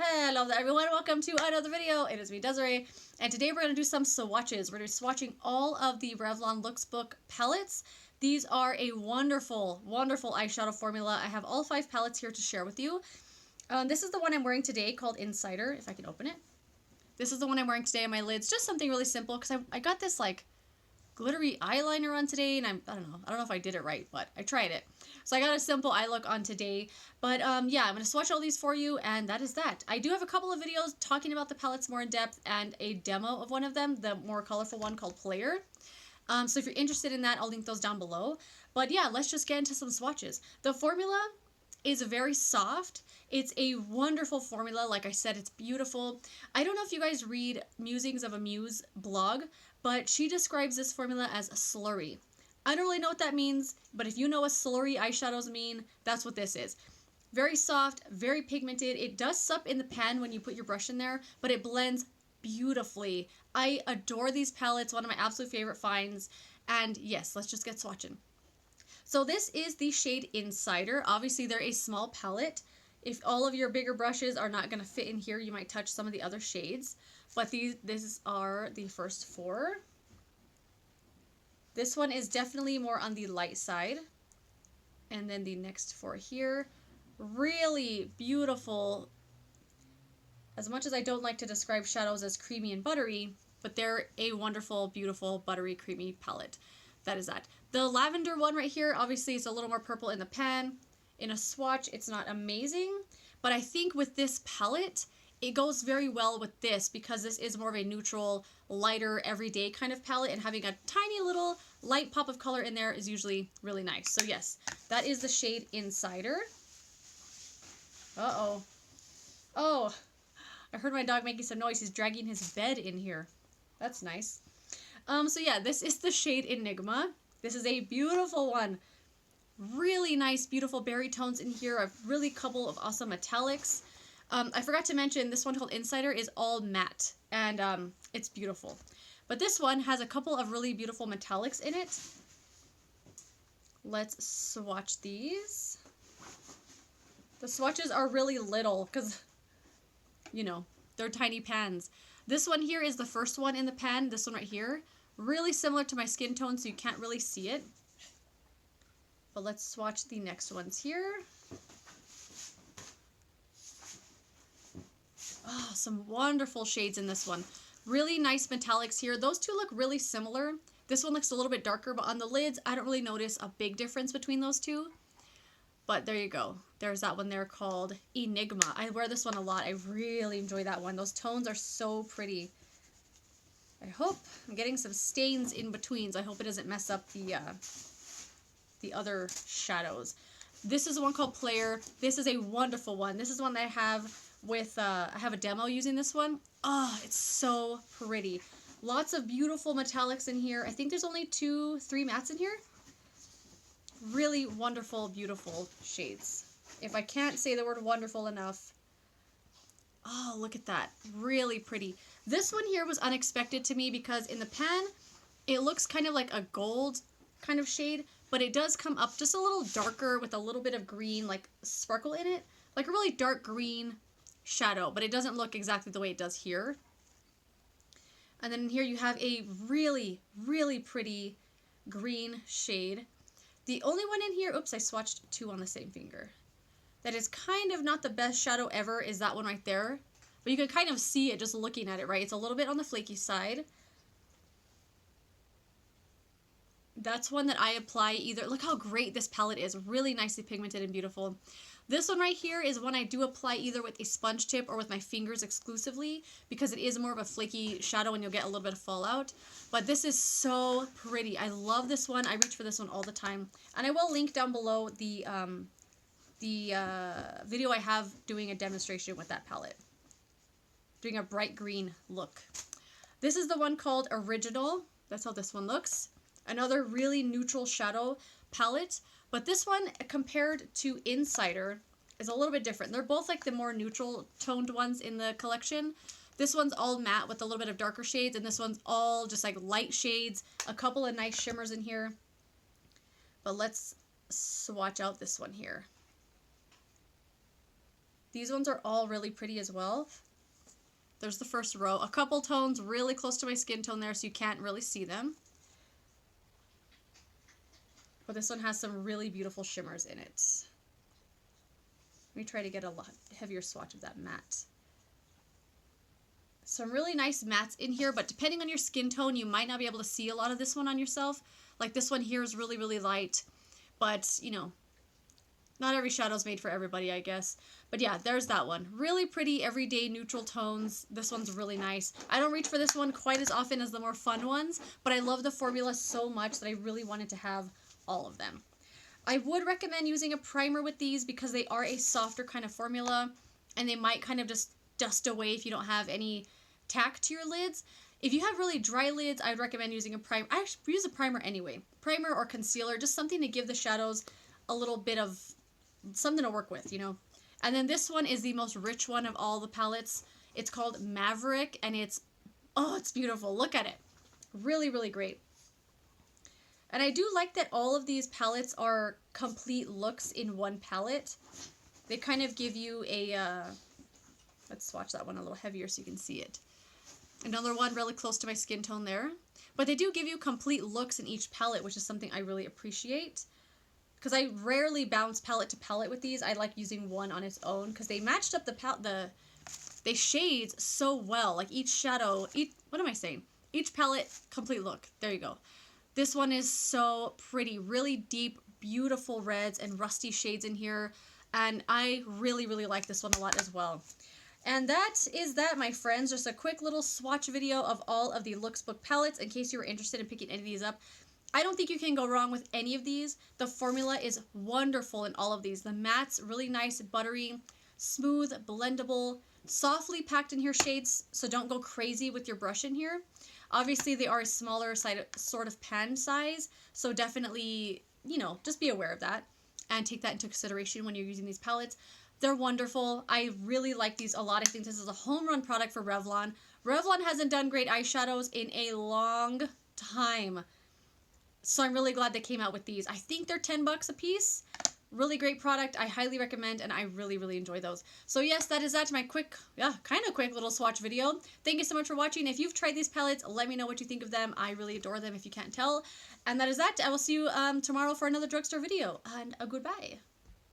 Hello there everyone, welcome to another video. It is me, Desiree, and today we're going to do some swatches. We're going to be swatching all of the Revlon Looks Book palettes. These are a wonderful, wonderful eyeshadow formula. I have all 5 palettes here to share with you. This is the one I'm wearing today called Insider, if I can open it. This is the one I'm wearing today on my lids, just something really simple because I got this like glittery eyeliner on today, and I don't know if I did it right, but I tried it. So I got a simple eye look on today, but yeah, I'm going to swatch all these for you, and that is that. I do have a couple of videos talking about the palettes more in depth, and a demo of one of them, the more colorful one called Player. So if you're interested in that, I'll link those down below. But yeah, let's just get into some swatches. The formula is very soft. It's a wonderful formula. Like I said, it's beautiful. I don't know if you guys read Musings of a Muse blog, but she describes this formula as a slurry. I don't really know what that means, but if you know what slurry eyeshadows mean, that's what this is. Very soft, very pigmented. It does sup in the pan when you put your brush in there, but it blends beautifully. I adore these palettes, one of my absolute favorite finds. And yes, let's just get swatching. So this is the shade Insider. Obviously, they're a small palette. If all of your bigger brushes are not going to fit in here, you might touch some of the other shades. But these are the first 4. This one is definitely more on the light side. And then the next 4 here. Really beautiful. As much as I don't like to describe shadows as creamy and buttery, but they're a wonderful, beautiful, buttery, creamy palette. That is that. The lavender one right here, obviously it's a little more purple in the pan. In a swatch, it's not amazing, but I think with this palette, it goes very well with this because this is more of a neutral, lighter, everyday kind of palette, and having a tiny little light pop of color in there is usually really nice. So yes, that is the shade Insider. Uh-oh. Oh, I heard my dog making some noise. He's dragging his bed in here. That's nice. So yeah, this is the shade Enigma. This is a beautiful one. Really nice, beautiful berry tones in here. A really couple of awesome metallics. I forgot to mention this one called Insider is all matte, and it's beautiful. But this one has a couple of really beautiful metallics in it. Let's swatch these. The swatches are really little because, you know, they're tiny pans. This one here is the first one in the pan, this one right here. Really similar to my skin tone, so you can't really see it. But let's swatch the next ones here. Oh, some wonderful shades in this one. Really nice metallics here. Those two look really similar. This one looks a little bit darker, but on the lids, I don't really notice a big difference between those two. But there you go. There's that one there called Enigma. I wear this one a lot. I really enjoy that one. Those tones are so pretty. I hope I'm getting some stains in betweens. I hope it doesn't mess up the other shadows. This is the one called Player. This is a wonderful one. This is one that I have with, I have a demo using this one. Oh, it's so pretty. Lots of beautiful metallics in here. I think there's only 2-3 mattes in here. Really wonderful, beautiful shades. If I can't say the word wonderful enough. Oh, look at that. Really pretty. This one here was unexpected to me because in the pan, it looks kind of like a gold kind of shade, but it does come up just a little darker with a little bit of green, like sparkle in it. Like a really dark green shadow, but it doesn't look exactly the way it does here. And then here you have a really, really pretty green shade. The only one in here, oops, I swatched 2 on the same finger. That is kind of not the best shadow ever is that one right there. But you can kind of see it just looking at it, right? It's a little bit on the flaky side. That's one that I apply either. Look how great this palette is. Really nicely pigmented and beautiful. This one right here is one I do apply either with a sponge tip or with my fingers exclusively because it is more of a flaky shadow and you'll get a little bit of fallout. But this is so pretty. I love this one. I reach for this one all the time. And I will link down below the video I have doing a demonstration with that palette. Doing a bright green look. This is the one called Original. That's how this one looks. Another really neutral shadow palette. But this one, compared to Insider, is a little bit different. They're both like the more neutral toned ones in the collection. This one's all matte with a little bit of darker shades, and this one's all just like light shades. A couple of nice shimmers in here. But let's swatch out this one here. These ones are all really pretty as well. There's the first row. A couple tones really close to my skin tone there, so you can't really see them. But this one has some really beautiful shimmers in it. Let me try to get a lot heavier swatch of that matte. Some really nice mattes in here, but depending on your skin tone, you might not be able to see a lot of this one on yourself. Like this one here is really, really light, but you know, not every shadow is made for everybody, I guess. But yeah, there's that one. Really pretty everyday neutral tones. This one's really nice. I don't reach for this one quite as often as the more fun ones, but I love the formula so much that I really wanted to have all of them. I would recommend using a primer with these because they are a softer kind of formula, and they might kind of just dust away if you don't have any tack to your lids. If you have really dry lids, I would recommend using a primer. I actually use a primer anyway. Primer or concealer, just something to give the shadows a little bit of something to work with, you know. And then this one is the most rich one of all the palettes. It's called Maverick, and it's beautiful. Look at it. Really, really great. And I do like that all of these palettes are complete looks in one palette. They kind of give you a, let's swatch that one a little heavier so you can see it. Another one really close to my skin tone there. But they do give you complete looks in each palette, which is something I really appreciate. Because I rarely bounce palette to palette with these. I like using one on its own because they matched up they shades so well. Like each shadow, what am I saying? Each palette, complete look. There you go. This one is so pretty. Really deep, beautiful reds and rusty shades in here. And I really, really like this one a lot as well. And that is that, my friends. Just a quick little swatch video of all of the Looks Book palettes in case you were interested in picking any of these up. I don't think you can go wrong with any of these. The formula is wonderful in all of these. The mattes, really nice, buttery, smooth, blendable, softly packed in here shades, so don't go crazy with your brush in here. Obviously, they are a smaller sort of pan size, so definitely, you know, just be aware of that and take that into consideration when you're using these palettes. They're wonderful. I really like these a lot. I think this is a home run product for Revlon. Revlon hasn't done great eyeshadows in a long time. So I'm really glad they came out with these. I think they're $10 a piece. Really great product. I highly recommend, and I really, really enjoy those. So yes, that is that, my quick, kind of quick little swatch video. Thank you so much for watching. If you've tried these palettes, let me know what you think of them. I really adore them if you can't tell. And that is that. I will see you tomorrow for another drugstore video. And goodbye.